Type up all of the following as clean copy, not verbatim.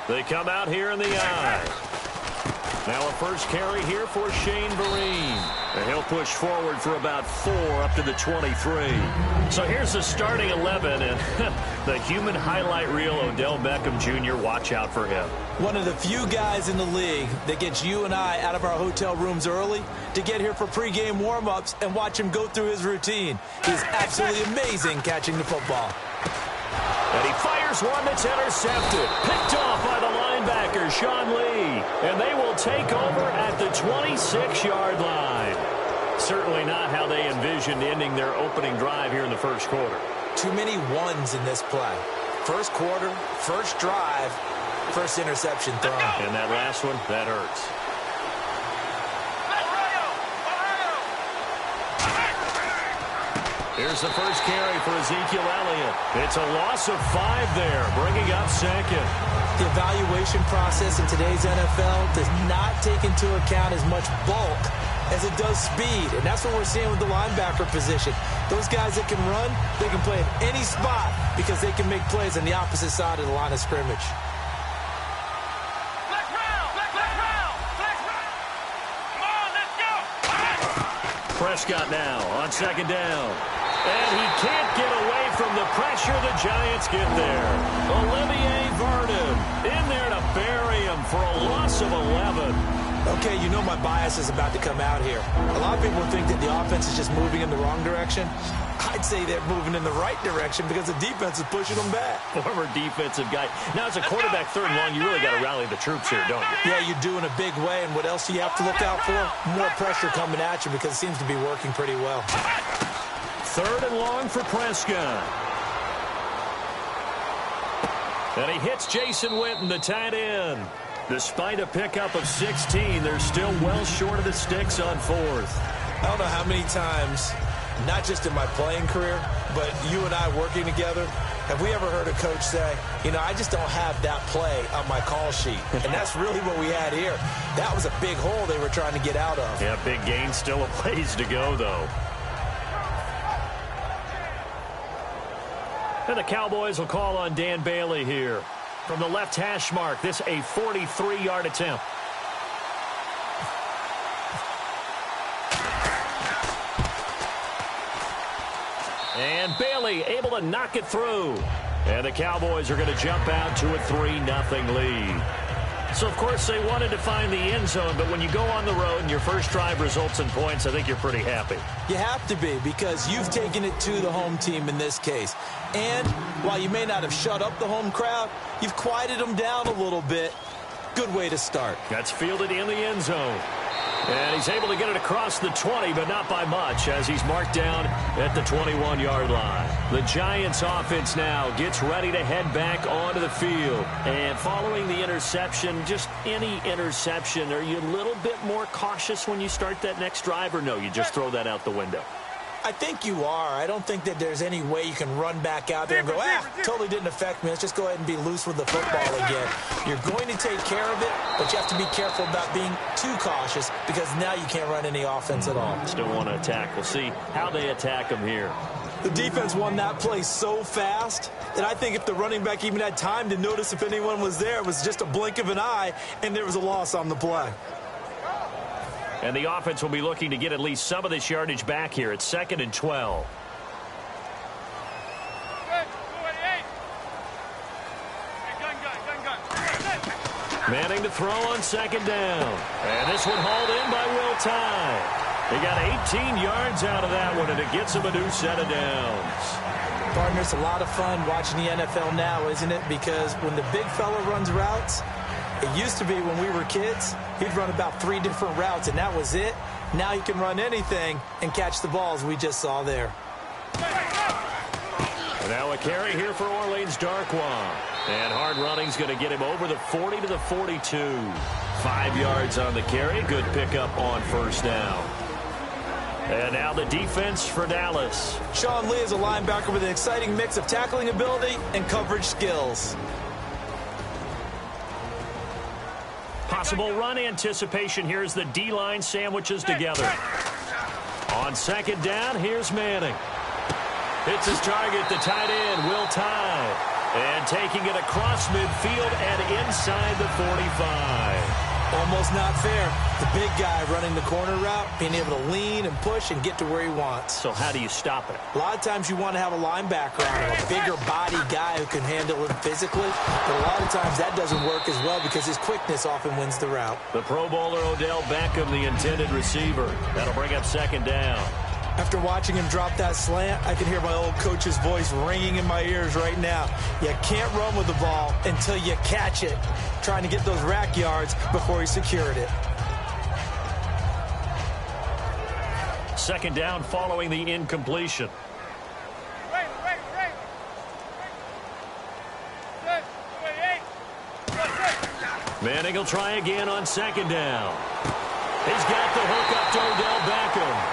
They come out here in the I. Now a first carry here for Shane Vereen. And he'll push forward for about 4 up to the 23. So here's the starting 11, and the human highlight reel, Odell Beckham Jr., watch out for him. One of the few guys in the league that gets you and I out of our hotel rooms early to get here for pregame warm-ups and watch him go through his routine. He's absolutely amazing catching the football. And he fires one that's intercepted. Picked off by the linebacker, Sean Lee. And they will take over at the 26-yard line. Certainly not how they envisioned ending their opening drive here in the first quarter. Too many ones in this play. First quarter, first drive, first interception thrown. And that last one, that hurts. Here's the first carry for Ezekiel Elliott. It's a loss of 5 there, bringing up second. The evaluation process in today's NFL does not take into account as much bulk as it does speed, and that's what we're seeing with the linebacker position. Those guys that can run, they can play in any spot because they can make plays on the opposite side of the line of scrimmage. Prescott now on second down. And he can't get away from the pressure. The Giants get there. Olivier Vernon in there to bury him for a loss of 11. Okay, you know my bias is about to come out here. A lot of people think that the offense is just moving in the wrong direction. I'd say they're moving in the right direction because the defense is pushing them back. Former defensive guy. Now, as a quarterback, third and long, you really got to rally the troops here, don't you? Yeah, you do in a big way. And what else do you have to look out for? More pressure coming at you because it seems to be working pretty well. Third and long for Prescott. And he hits Jason Witten, the tight end. Despite a pickup of 16, they're still well short of the sticks on fourth. I don't know how many times, not just in my playing career, but you and I working together, have we ever heard a coach say, you know, I just don't have that play on my call sheet. And that's really what we had here. That was a big hole they were trying to get out of. Yeah, big gain, still a ways to go, though. And the Cowboys will call on Dan Bailey here. From the left hash mark, this a 43-yard attempt. And Bailey able to knock it through. And the Cowboys are going to jump out to a 3-0 lead. So, of course, they wanted to find the end zone, but when you go on the road and your first drive results in points, I think you're pretty happy. You have to be because you've taken it to the home team in this case. And while you may not have shut up the home crowd, you've quieted them down a little bit. Good way to start. That's fielded in the end zone. And he's able to get it across the 20, but not by much, as he's marked down at the 21-yard line. The Giants offense now gets ready to head back onto the field. And following the interception, just any interception, are you a little bit more cautious when you start that next drive, or no, you just throw that out the window? I think you are. I don't think that there's any way you can run back out there and go, totally didn't affect me. Let's just go ahead and be loose with the football again. You're going to take care of it, but you have to be careful about being too cautious because now you can't run any offense at all. Still want to attack. We'll see how they attack them here. The defense won that play so fast that I think if the running back even had time to notice if anyone was there, it was just a blink of an eye, and there was a loss on the play. And the offense will be looking to get at least some of this yardage back here at 2nd and 12. Manning to throw on second down. And this one hauled in by Will Tye. He got 18 yards out of that one, and it gets him a new set of downs. Partner, it's a lot of fun watching the NFL now, isn't it? Because when the big fella runs routes, it used to be when we were kids, he'd run about 3 different routes, and that was it. Now he can run anything and catch the balls we just saw there. And now a carry here for Orleans Darkwa. And hard running's going to get him over the 40 to the 42. 5 yards on the carry. Good pickup on first down. And now the defense for Dallas. Sean Lee is a linebacker with an exciting mix of tackling ability and coverage skills. Possible run anticipation here as the D-line sandwiches together. On second down, here's Manning. Hits his target, the tight end, Will Tye. And taking it across midfield and inside the 45. Almost not fair. The big guy running the corner route, being able to lean and push and get to where he wants. So how do you stop it? A lot of times you want to have a linebacker on him, a bigger body guy who can handle him physically. But a lot of times that doesn't work as well because his quickness often wins the route. The Pro Bowler Odell Beckham, the intended receiver. That'll bring up second down. After watching him drop that slant, I can hear my old coach's voice ringing in my ears right now. You can't run with the ball until you catch it. Trying to get those rack yards before he secured it. Second down following the incompletion. Manning will try again on second down. He's got the hook up to Odell Beckham.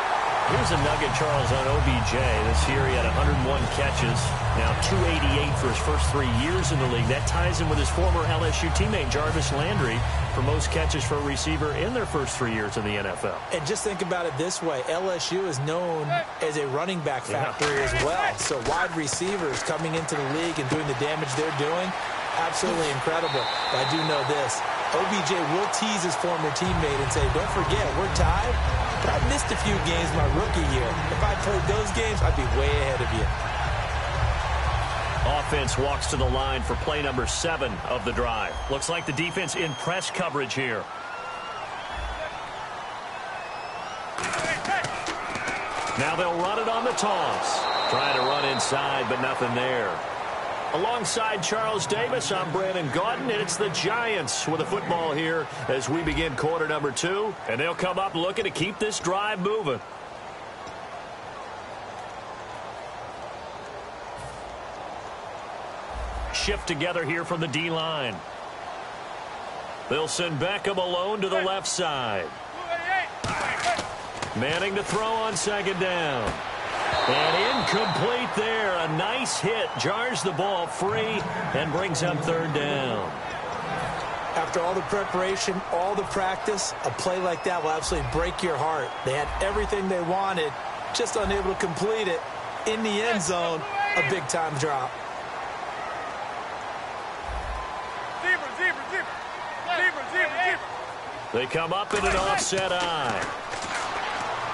Here's a nugget, Charles, on OBJ. This year he had 101 catches, now 288 for his first 3 years in the league. That ties him with his former LSU teammate Jarvis Landry for most catches for a receiver in their first 3 years in the NFL. And just think about it this way. LSU is known as a running back factory as well. So wide receivers coming into the league and doing the damage they're doing, absolutely incredible. But I do know this. OBJ will tease his former teammate and say, don't forget, we're tied. But I missed a few games my rookie year. If I played those games, I'd be way ahead of you. Offense walks to the line for play number 7 of the drive. Looks like the defense in press coverage here. Now they'll run it on the toss. Trying to run inside, but nothing there. Alongside Charles Davis, I'm Brandon Gaudin, and it's the Giants with the football here as we begin quarter number 2. And they'll come up looking to keep this drive moving. Shift together here from the D-line. They'll send Beckham alone to the left side. Manning to throw on second down. And incomplete there. A nice hit. Jars the ball free and brings up third down. After all the preparation, all the practice, a play like that will absolutely break your heart. They had everything they wanted, just unable to complete it. In the end zone, a big-time drop. They come up in an offset eye.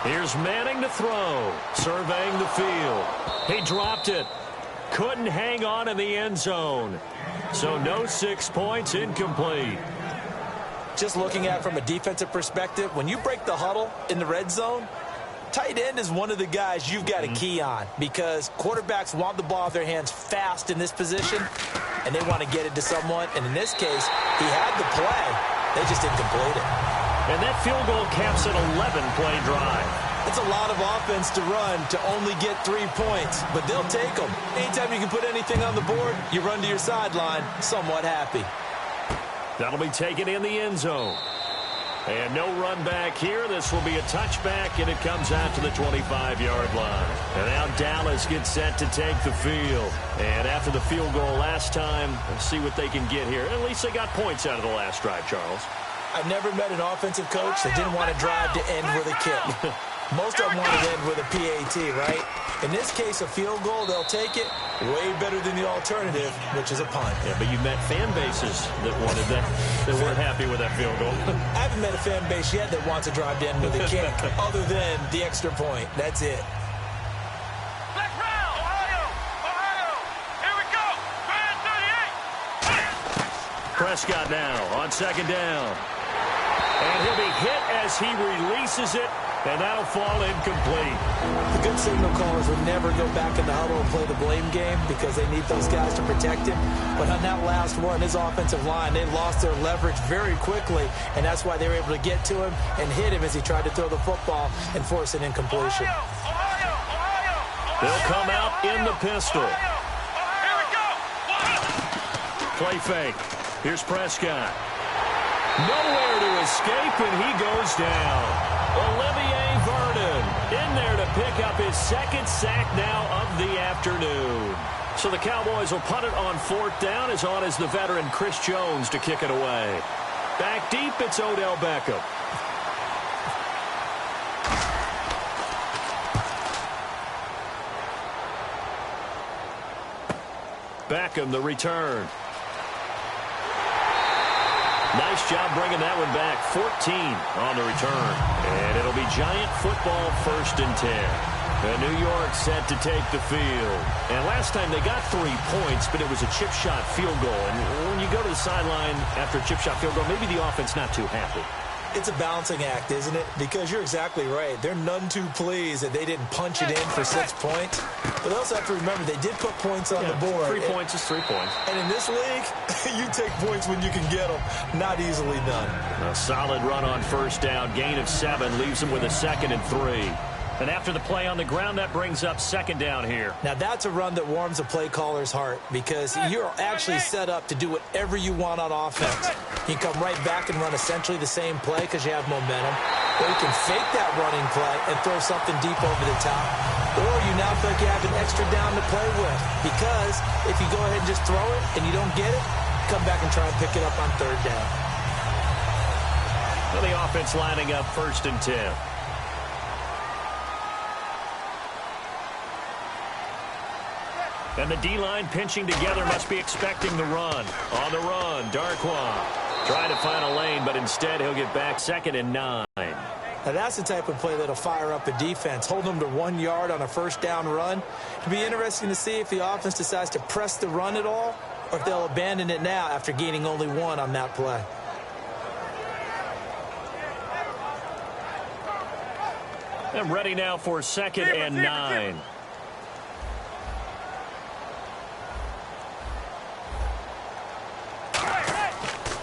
Here's Manning to throw, surveying the field. He dropped it. Couldn't hang on in the end zone. So no 6 points, incomplete. Just looking at it from a defensive perspective, when you break the huddle in the red zone, tight end is one of the guys you've got to key on because quarterbacks want the ball in their hands fast in this position, and they want to get it to someone. And in this case, he had the play. They just didn't complete it. And that field goal caps an 11-play drive. It's a lot of offense to run to only get 3 points, but they'll take them. Anytime you can put anything on the board, you run to your sideline somewhat happy. That'll be taken in the end zone. And no run back here. This will be a touchback, and it comes out to the 25-yard line. And now Dallas gets set to take the field. And after the field goal last time, let's see what they can get here. At least they got points out of the last drive, Charles. I've never met an offensive coach that didn't want to drive to end with a kick. Most of them want to end with a PAT, right? In this case, a field goal, they'll take it way better than the alternative, which is a punt. Yeah, but you met fan bases that wanted that, that weren't happy with that field goal. I haven't met a fan base yet that wants to drive to end with a kick, other than the extra point. That's it. Prescott now on second down. And he'll be hit as he releases it, and that'll fall incomplete. The good signal callers would never go back in the huddle and play the blame game because they need those guys to protect him. But on that last one, his offensive line, they lost their leverage very quickly, and that's why they were able to get to him and hit him as he tried to throw the football and force an incompletion. They'll come out in the pistol. Play fake. Here's Prescott. Nowhere to escape, and he goes down. Olivier Vernon in there to pick up his second sack now of the afternoon. So the Cowboys will punt it on fourth down. As on is the veteran Chris Jones to kick it away. Back deep, it's Odell Beckham. Beckham, the return. Nice job bringing that one back. 14 on the return. And it'll be Giant football 1st and 10. And New York set to take the field. And last time they got 3 points, but it was a chip shot field goal. And when you go to the sideline after a chip shot field goal, maybe the offense not too happy. It's a balancing act, isn't it? Because you're exactly right. They're none too pleased that they didn't punch it in for 6 points. But they also have to remember they did put points on the board. 3 points is 3 points. And in this league, you take points when you can get them. Not easily done. A solid run on 1st down. Gain of 7 leaves them with a 2nd and 3. And after the play on the ground, that brings up 2nd down here. Now, that's a run that warms a play caller's heart because you're actually set up to do whatever you want on offense. You can come right back and run essentially the same play because you have momentum. Or you can fake that running play and throw something deep over the top. Or you now feel like you have an extra down to play with because if you go ahead and just throw it and you don't get it, come back and try and pick it up on 3rd down. Well, the offense lining up 1st and 10. And the D-line pinching together must be expecting the run. On the run, Darquan trying to find a lane, but instead he'll get back 2nd and 9. Now that's the type of play that'll fire up a defense. Hold them to 1 yard on a 1st down run. It'll be interesting to see if the offense decides to press the run at all or if they'll abandon it now after gaining only 1 on that play. And ready now for 2nd and 9.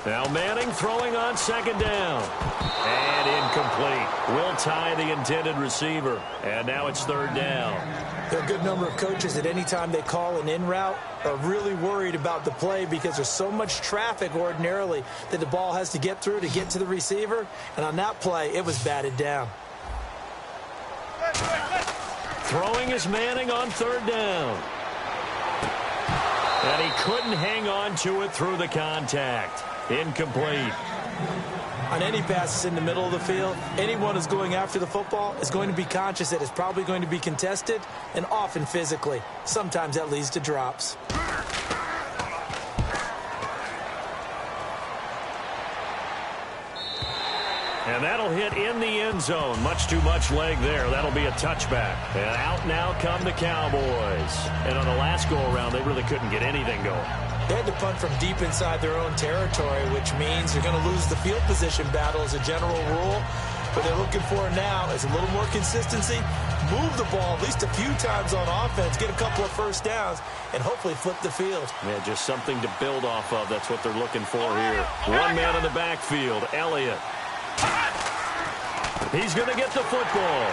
Now Manning throwing on 2nd down. And incomplete. Will tie the intended receiver. And now it's 3rd down. There are a good number of coaches that any time they call an in route are really worried about the play because there's so much traffic ordinarily that the ball has to get through to get to the receiver. And on that play, it was batted down. Throwing is Manning on 3rd down. And he couldn't hang on to it through the contact. Incomplete. On any passes in the middle of the field, anyone who's going after the football is going to be conscious that it's probably going to be contested and often physically. Sometimes that leads to drops. And that'll hit in the end zone. Much too much leg there. That'll be a touchback. And out now come the Cowboys. And on the last go-around, they really couldn't get anything going. They had to punt from deep inside their own territory, which means they're going to lose the field position battle as a general rule. What they're looking for now is a little more consistency, move the ball at least a few times on offense, get a couple of 1st downs, and hopefully flip the field. Yeah, just something to build off of. That's what they're looking for here. One man in the backfield, Elliott. He's going to get the football.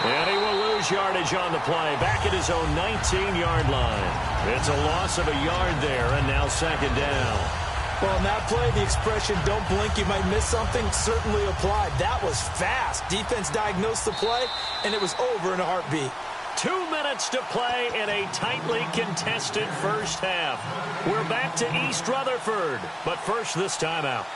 And he will lose yardage on the play. Back at his own 19-yard line. It's a loss of a yard there, and now 2nd down. Well, on that play, the expression, don't blink, you might miss something, certainly applied. That was fast. Defense diagnosed the play, and it was over in a heartbeat. 2 minutes to play in a tightly contested 1st half. We're back to East Rutherford, but first this timeout.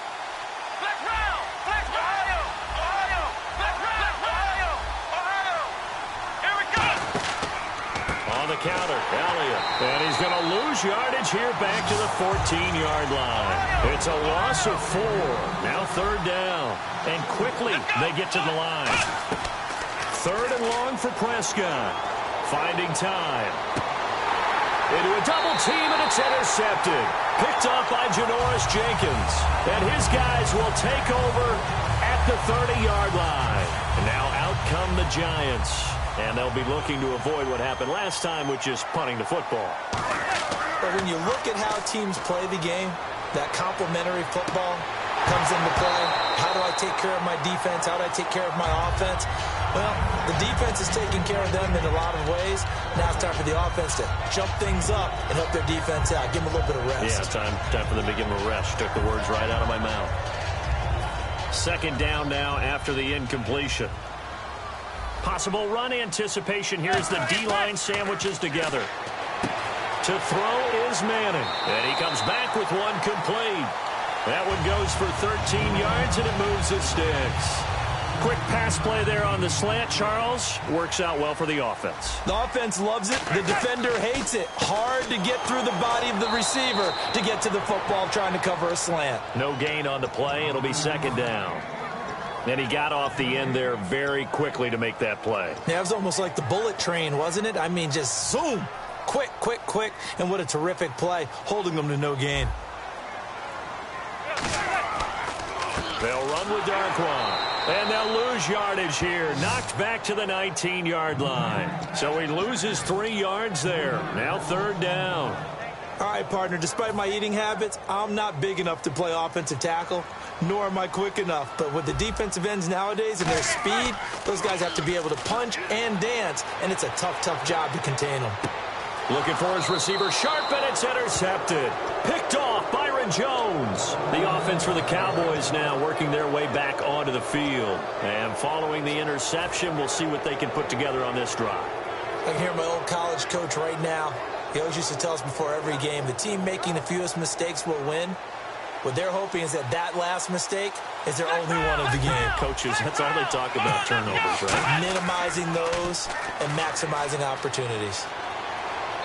The counter, Elliott, and he's going to lose yardage here back to the 14-yard line. It's a loss of 4. Now 3rd down, and quickly they get to the line. 3rd and long for Prescott. Finding time. Into a double team, and it's intercepted. Picked up by Janoris Jenkins. And his guys will take over at the 30-yard line. And now out come the Giants. And they'll be looking to avoid what happened last time, which is punting the football. But when you look at how teams play the game, that complementary football comes into play. How do I take care of my defense? How do I take care of my offense? Well, the defense is taking care of them in a lot of ways. Now it's time for the offense to jump things up and help their defense out. Give them a little bit of rest. Yeah, time for them to give them a rest. Took the words right out of my mouth. 2nd down now after the incompletion. Possible run anticipation here as the D-line sandwiches together. To throw is Manning. And he comes back with one complete. That one goes for 13 yards, and it moves the sticks. Quick pass play there on the slant, Charles. Works out well for the offense. The offense loves it. The defender hates it. Hard to get through the body of the receiver to get to the football trying to cover a slant. No gain on the play. It'll be second down. And he got off the end there very quickly to make that play. Yeah, it was almost like the bullet train, wasn't it? I mean, just zoom. Quick, quick, quick. And what a terrific play, holding them to no gain. They'll run with Darquan. And they'll lose yardage here. Knocked back to the 19-yard line. So he loses 3 yards there. Now third down. All right, partner, despite my eating habits, I'm not big enough to play offensive tackle, nor am I quick enough. But with the defensive ends nowadays and their speed, those guys have to be able to punch and dance, and it's a tough, tough job to contain them. Looking for his receiver, sharp, and it's intercepted. Picked off, Byron Jones. The offense for the Cowboys now working their way back onto the field. And following the interception, we'll see what they can put together on this drive. I can hear my old college coach right now. He always used to tell us before every game, the team making the fewest mistakes will win. What they're hoping is that last mistake is their only one of the game. Coaches, that's all they talk about, turnovers, right? Minimizing those and maximizing opportunities.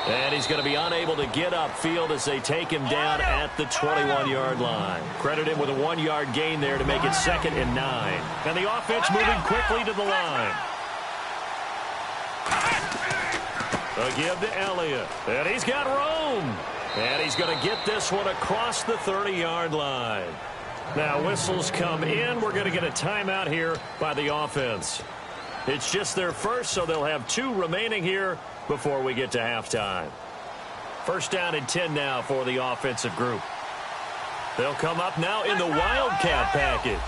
And he's going to be unable to get upfield as they take him down at the 21-yard line. Credit him with a 1-yard gain there to make it 2nd and 9. And the offense moving quickly to the line. A give to Elliott. And he's got room. And he's going to get this one across the 30-yard line. Now whistles come in. We're going to get a timeout here by the offense. It's just their first, so they'll have 2 remaining here before we get to halftime. First down and 10 now for the offensive group. They'll come up now in the Wildcat package.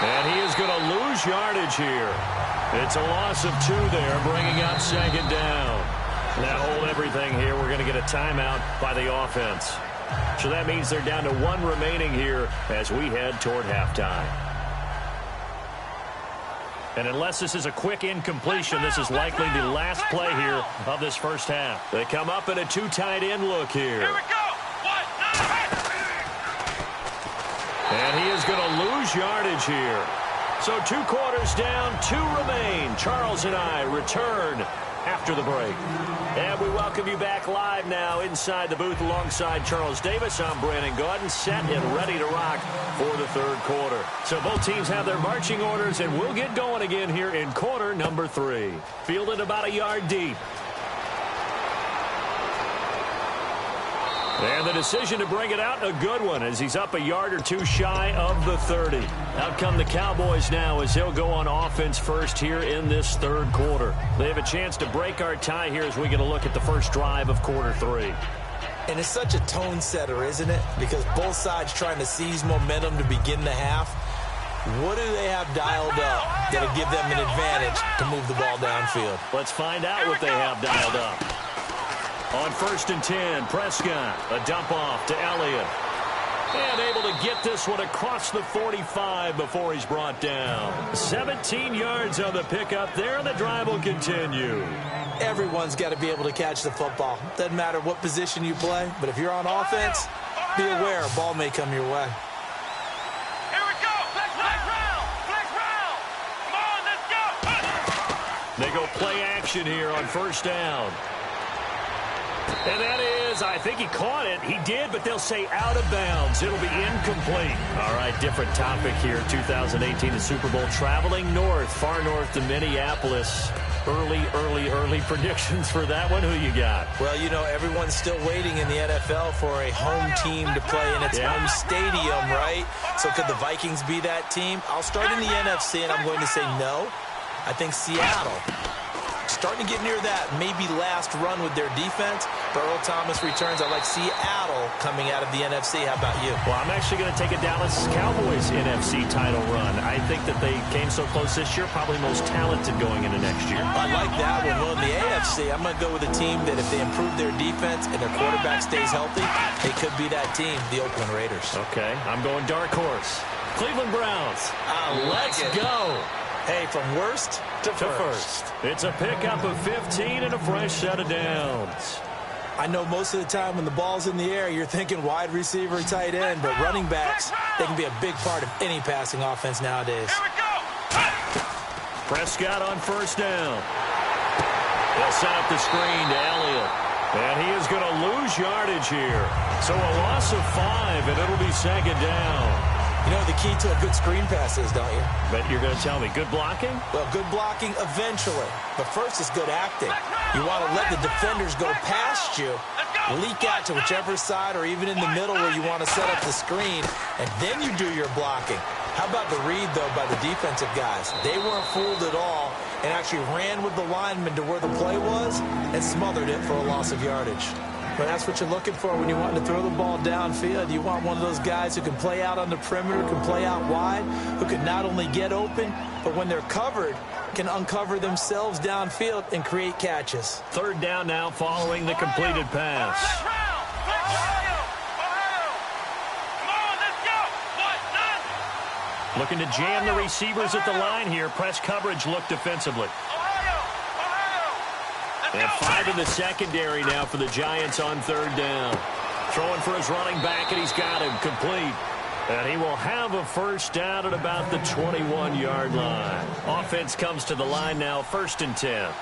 And he is going to lose yardage here. It's a loss of 2 there, bringing up 2nd down. Now hold everything here. We're going to get a timeout by the offense. So that means they're down to 1 remaining here as we head toward halftime. And unless this is a quick incompletion, this is likely the last play here of this first half. They come up in a 2 tight end look here. Here we go. And he is going to lose yardage here. So 2 quarters down, 2 remain. Charles and I return after the break. And we welcome you back live now inside the booth alongside Charles Davis. I'm Brandon Gaudin, set and ready to rock for the 3rd quarter. So both teams have their marching orders, and we'll get going again here in quarter number 3. Fielded about a yard deep. And the decision to bring it out, a good one, as he's up a yard or 2 shy of the 30. Out come the Cowboys now as they'll go on offense first here in this 3rd quarter. They have a chance to break our tie here as we get a look at the first drive of quarter 3. And it's such a tone setter, isn't it? Because both sides trying to seize momentum to begin the half. What do they have dialed up that'll give them an advantage to move the ball downfield? Let's find out what they have dialed up. On 1st and 10, Prescott, a dump off to Elliott. And able to get this one across the 45 before he's brought down. 17 yards on the pickup there, and the drive will continue. Everyone's got to be able to catch the football. Doesn't matter what position you play, but if you're on offense, be aware a ball may come your way. Here we go. Flex round. Come on, let's go. They go play action here on 1st down. And that is, I think he caught it. He did, but they'll say out of bounds. It'll be incomplete. All right, different topic here. 2018, the Super Bowl, traveling north, far north to Minneapolis. Early predictions for that one. Who you got? Well, you know, everyone's still waiting in the NFL for a home team to play in its home stadium, right? So could the Vikings be that team? I'll start in the NFC, and I'm going to say no. I think Seattle. Starting to get near that maybe last run with their defense. But Earl Thomas returns. I like Seattle coming out of the NFC. How about you? Well, I'm actually going to take a Dallas Cowboys NFC title run. I think that they came so close this year, probably most talented going into next year. I like that one. Well, in the AFC, I'm going to go with a team that if they improve their defense and their quarterback stays healthy, they could be that team, the Oakland Raiders. Okay, I'm going dark horse. Cleveland Browns. Let's go. Hey, from worst to first. It's a pickup of 15 and a fresh set of downs. I know most of the time when the ball's in the air, you're thinking wide receiver, tight end, but running backs, they can be a big part of any passing offense nowadays. Here we go. Prescott on first down. They'll set up the screen to Elliott. And he is going to lose yardage here. So a loss of 5, and it'll be second down. You know the key to a good screen pass is, don't you? But you're going to tell me, good blocking? Well, good blocking eventually. But first is good acting. You want to let the defenders go past you, leak out to whichever side or even in the middle where you want to set up the screen, and then you do your blocking. How about the read, though, by the defensive guys? They weren't fooled at all and actually ran with the lineman to where the play was and smothered it for a loss of yardage. But that's what you're looking for when you want to throw the ball downfield. You want one of those guys who can play out on the perimeter, can play out wide, who can not only get open, but when they're covered, can uncover themselves downfield and create catches. Third down now following the completed pass. Looking to jam the receivers at the line here. Press coverage look defensively. And 5 in the secondary now for the Giants on third down. Throwing for his running back, and he's got him complete. And he will have a first down at about the 21-yard line. Offense comes to the line now, 1st and 10.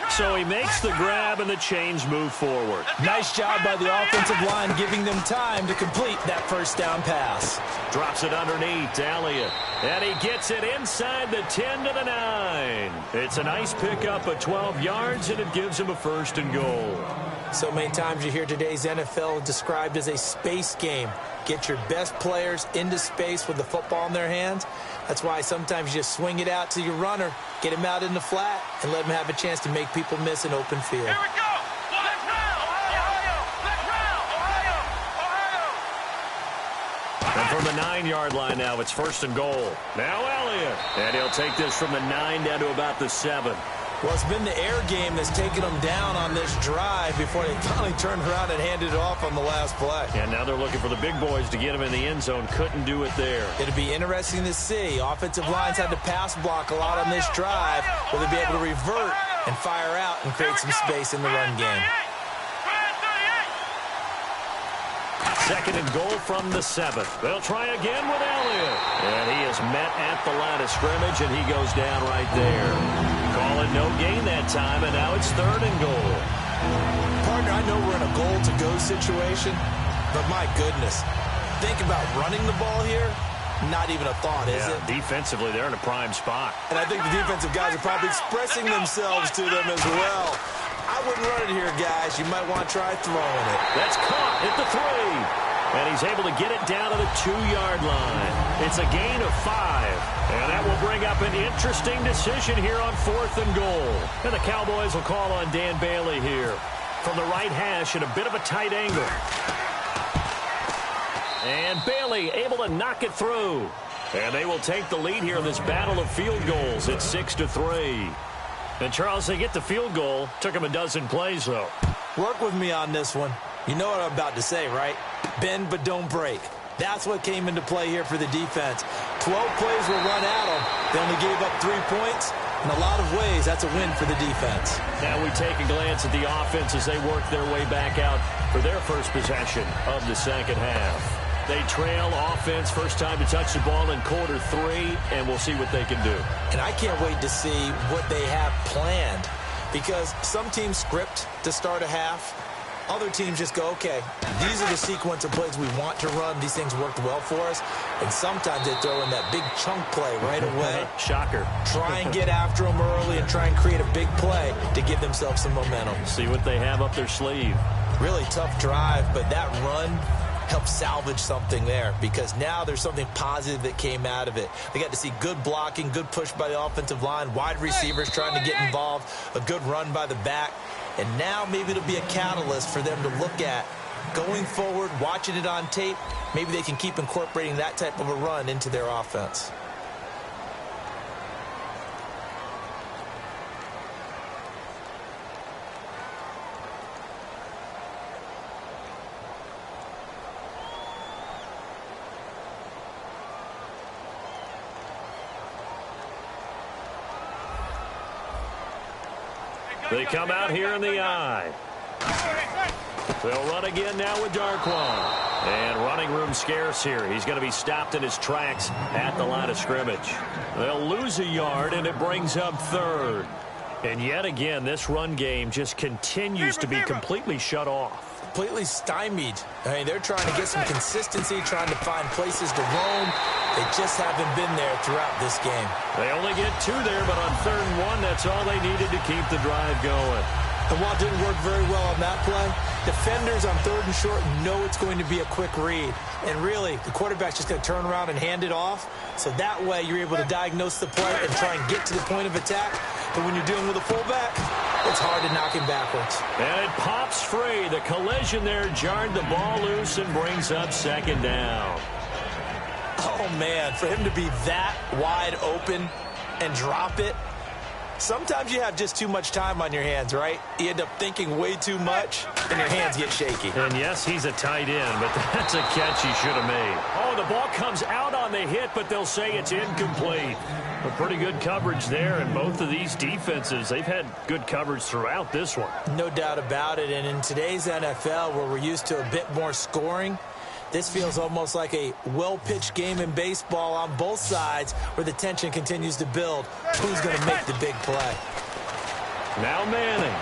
So he makes the grab, and the chains move forward. Nice job by the offensive line giving them time to complete that first down pass. Drops it underneath to Elliott. And he gets it inside the 10 to the 9. It's a nice pickup of 12 yards, and it gives him a 1st and goal. So many times you hear today's NFL described as a space game. Get your best players into space with the football in their hands. That's why sometimes you just swing it out to your runner, get him out in the flat, and let him have a chance to make people miss an open field. Here we go. Let's round. Ohio. Let's round. Ohio. And from the 9-yard line now, it's 1st and goal. Now Elliott. And he'll take this from the 9 down to about the 7. Well, it's been the air game that's taken them down on this drive before they finally turned around and handed it off on the last play. And now they're looking for the big boys to get him in the end zone. Couldn't do it there. It'll be interesting to see. Offensive lines had to pass block a lot on this drive. Will they be able to revert and fire out and create some space in the run game? 2nd and goal from the 7th. They'll try again with Elliott. And he is met at the line of scrimmage, and he goes down right there. Call it no gain that time, and now it's 3rd and goal. Partner, I know we're in a goal-to-go situation, but my goodness, think about running the ball here. Not even a thought, is it? Defensively, they're in a prime spot. And I think the defensive guys are probably expressing themselves to them as well. I wouldn't run it here, guys. You might want to try throwing it. That's caught at the 3. And he's able to get it down to the 2-yard line. It's a gain of 5. And that will bring up an interesting decision here on 4th and goal. And the Cowboys will call on Dan Bailey here. From the right hash at a bit of a tight angle. And Bailey able to knock it through. And they will take the lead here in this battle of field goals. It's 6-3. And, Charles, they get the field goal. Took them a dozen plays, though. Work with me on this one. You know what I'm about to say, right? Bend but don't break. That's what came into play here for the defense. 12 plays were run at them. They only gave up 3 points. In a lot of ways, that's a win for the defense. Now we take a glance at the offense as they work their way back out for their first possession of the second half. They trail offense, first time to touch the ball in quarter 3, and we'll see what they can do. And I can't wait to see what they have planned, because some teams script to start a half. Other teams just go, okay, these are the sequence of plays we want to run. These things worked well for us. And sometimes they throw in that big chunk play right away. Shocker. Try and get after them early and try and create a big play to give themselves some momentum. See what they have up their sleeve. Really tough drive, but that run helped salvage something there, because now there's something positive that came out of it. They got to see good blocking, good push by the offensive line, wide receivers trying to get involved, a good run by the back. And now maybe it'll be a catalyst for them to look at going forward, watching it on tape. Maybe they can keep incorporating that type of a run into their offense. They come out here in the eye. They'll run again now with Darquan. And running room scarce here. He's going to be stopped in his tracks at the line of scrimmage. They'll lose a yard, and it brings up third. And yet again, this run game just continues to be completely shut off. Completely stymied. I mean, they're trying to get some consistency, trying to find places to roam. They just haven't been there throughout this game. They only get 2 there, but on 3rd and 1, that's all they needed to keep the drive going. And while it didn't work very well on that play, defenders on 3rd and short know it's going to be a quick read. And really, the quarterback's just going to turn around and hand it off. So that way, you're able to diagnose the play and try and get to the point of attack. But when you're dealing with a fullback, it's hard to knock him backwards. And it pops free. The collision there jarred the ball loose and brings up 2nd down. Oh, man, for him to be that wide open and drop it, sometimes you have just too much time on your hands, right? You end up thinking way too much, and your hands get shaky. And yes, he's a tight end, but that's a catch he should have made. Oh, the ball comes out on the hit, but they'll say it's incomplete. A pretty good coverage there, and both of these defenses, they've had good coverage throughout this one. No doubt about it, and in today's NFL, where we're used to a bit more scoring, this feels almost like a well-pitched game in baseball on both sides where the tension continues to build. Who's going to make the big play? Now Manning.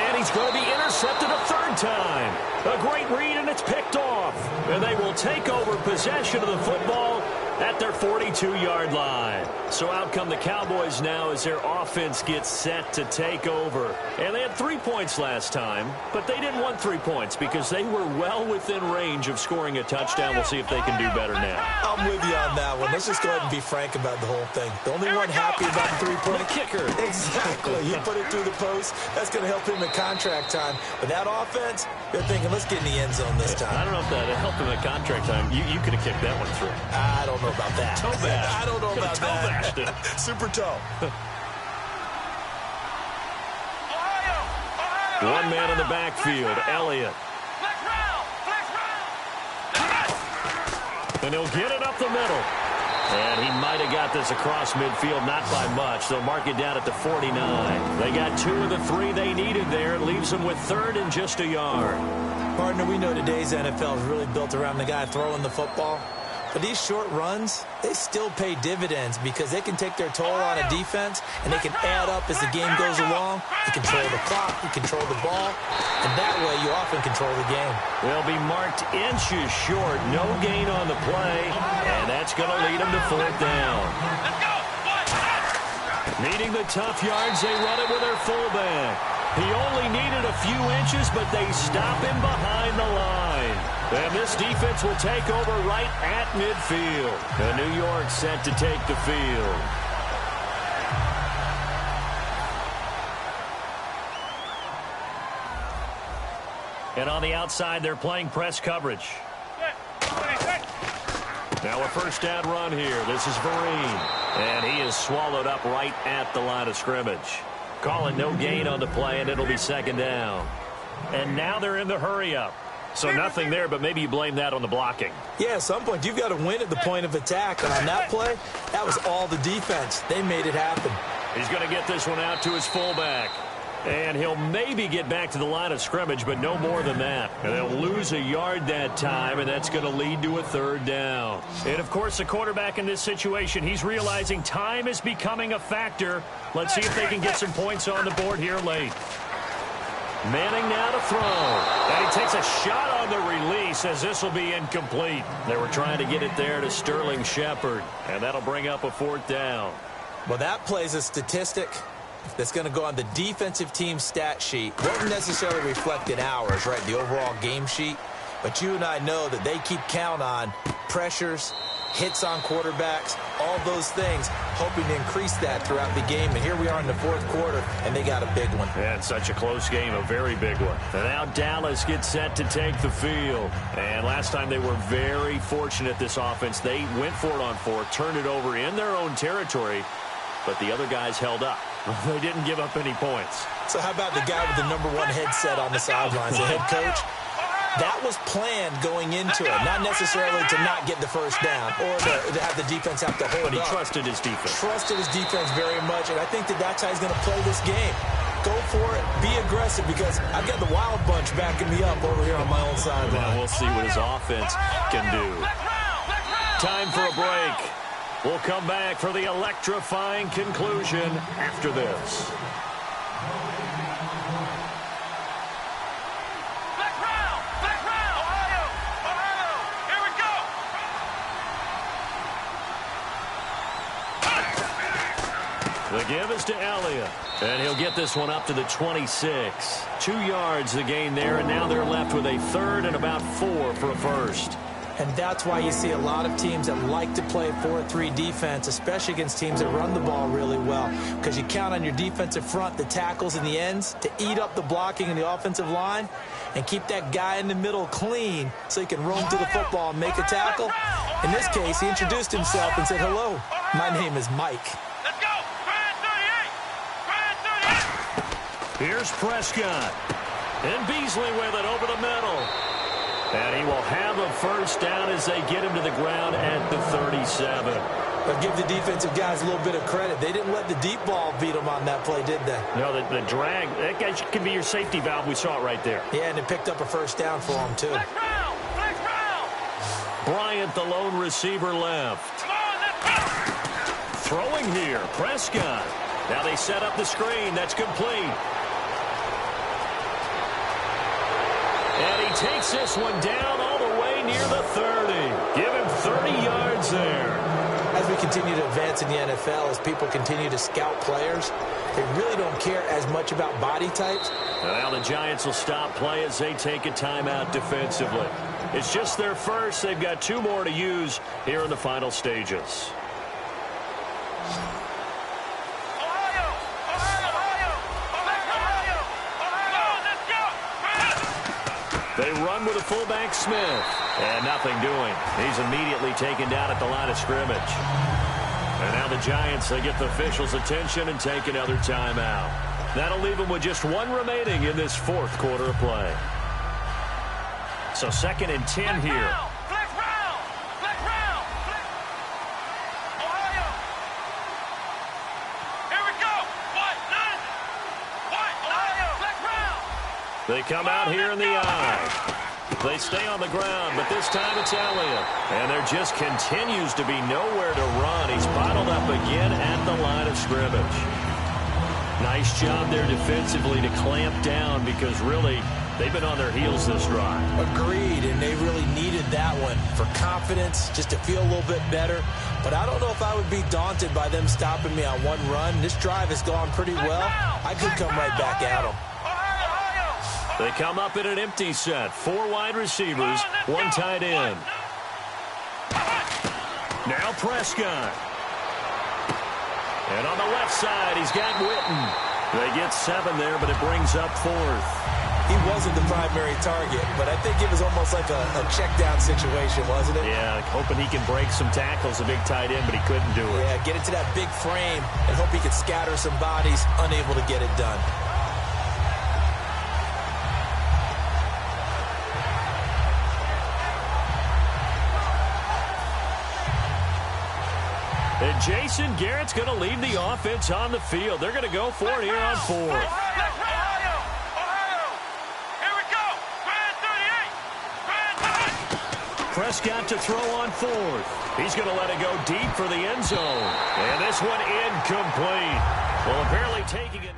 And he's going to be intercepted a 3rd time. A great read, and it's picked off. And they will take over possession of the football at their 42-yard line. So out come the Cowboys now as their offense gets set to take over. And they had 3 points last time, but they didn't want 3 points because they were well within range of scoring a touchdown. We'll see if they can do better now. I'm with you on that one. Let's just go ahead and be frank about the whole thing. The only one happy about the 3-point kicker. Exactly. You put it through the post. That's going to help him in contract time. But that offense, they're thinking, let's get in the end zone this time. I don't know if that helped him at contract time. You could have kicked that one through. I don't know about that. Toe bash. I don't know about that. It. Super toe. One man in the backfield, Elliott. And he'll get it up the middle. And he might have got this across midfield, not by much. They'll mark it down at the 49. They got 2 of the 3 they needed there. It leaves them with 3rd and just a yard. Partner, we know today's NFL is really built around the guy throwing the football. But these short runs, they still pay dividends because they can take their toll on a defense and they can add up as the game goes along. You control the clock, you control the ball, and that way you often control the game. They'll be marked inches short, no gain on the play, and that's going to lead them to 4th down. Needing the tough yards, they run it with their fullback. He only needed a few inches, but they stop him behind the line. And this defense will take over right at midfield. And New York set to take the field. And on the outside, they're playing press coverage. Now a 1st down run here. This is Vereen. And he is swallowed up right at the line of scrimmage. Call it no gain on the play, and it'll be 2nd down. And now they're in the hurry-up. So nothing there, but maybe you blame that on the blocking. Yeah, at some point, you've got to win at the point of attack. And on that play, that was all the defense. They made it happen. He's going to get this one out to his fullback. And he'll maybe get back to the line of scrimmage, but no more than that. And they'll lose a yard that time, and that's going to lead to a 3rd down. And, of course, the quarterback in this situation, he's realizing time is becoming a factor. Let's see if they can get some points on the board here late. Manning now to throw. And he takes a shot on the release as this will be incomplete. They were trying to get it there to Sterling Shepard, and that'll bring up a 4th down. Well, that plays a statistic that's going to go on the defensive team stat sheet. Won't necessarily reflect in ours, right, the overall game sheet. But you and I know that they keep count on pressures, hits on quarterbacks, all those things, hoping to increase that throughout the game. And here we are in the 4th quarter, and they got a big one. Yeah, it's such a close game, a very big one. And now Dallas gets set to take the field. And last time they were very fortunate, this offense. They went for it on 4, turned it over in their own territory, but the other guys held up. They didn't give up any points. So how about the guy with the #1 headset on the sidelines, the head coach? That was planned going into it, not necessarily to not get the 1st down or to have the defense have to hold up. But he trusted his defense. Trusted his defense very much, and I think that's how he's going to play this game. Go for it. Be aggressive because I've got the wild bunch backing me up over here on my own sideline. Now we'll see what his offense can do. Time for a break. We'll come back for the electrifying conclusion after this. The give is to Elliott, and he'll get this one up to the 26. 2 yards the gain there, and now they're left with a third and about 4 for a first. And that's why you see a lot of teams that like to play 4-3 defense, especially against teams that run the ball really well, because you count on your defensive front, the tackles and the ends, to eat up the blocking in the offensive line and keep that guy in the middle clean so he can roam to the football and make a tackle. In this case, he introduced himself and said, "Hello, my name is Mike." Here's Prescott. And Beasley with it over the middle. And he will have a first down as they get him to the ground at the 37. But give the defensive guys a little bit of credit. They didn't let the deep ball beat them on that play, did they? No, the drag, that guy could be your safety valve. We saw it right there. Yeah, and it picked up a first down for him, too. Bryant, the lone receiver, left. Throwing here, Prescott. Now they set up the screen. That's complete. And he takes this one down all the way near the 30. Give him 30 yards there. As we continue to advance in the NFL, as people continue to scout players, they really don't care as much about body types. Now the Giants will stop play as they take a timeout defensively. It's just their first. They've got 2 more to use here in the final stages. They run with a fullback, Smith. And nothing doing. He's immediately taken down at the line of scrimmage. And now the Giants, they get the officials' attention and take another timeout. That'll leave them with just 1 remaining in this 4th quarter of play. So 2nd and 10 here. They come out here in the eye. They stay on the ground, but this time it's Elliott. And there just continues to be nowhere to run. He's bottled up again at the line of scrimmage. Nice job there defensively to clamp down because really they've been on their heels this drive. Agreed, and they really needed that one for confidence, just to feel a little bit better. But I don't know if I would be daunted by them stopping me on 1 run. This drive has gone pretty well. I could come right back at them. They come up in an empty set. 4 wide receivers, 1 tight end. Now Prescott. And on the left side, he's got Witten. They get 7 there, but it brings up 4th. He wasn't the primary target, but I think it was almost like a check down situation, wasn't it? Yeah, hoping he can break some tackles, a big tight end, but he couldn't do it. Yeah, get into that big frame and hope he could scatter some bodies, unable to get it done. And Jason Garrett's going to leave the offense on the field. They're going to go for it here on 4th. Prescott to throw on 4th. He's going to let it go deep for the end zone. And this one incomplete. Well, apparently taking it.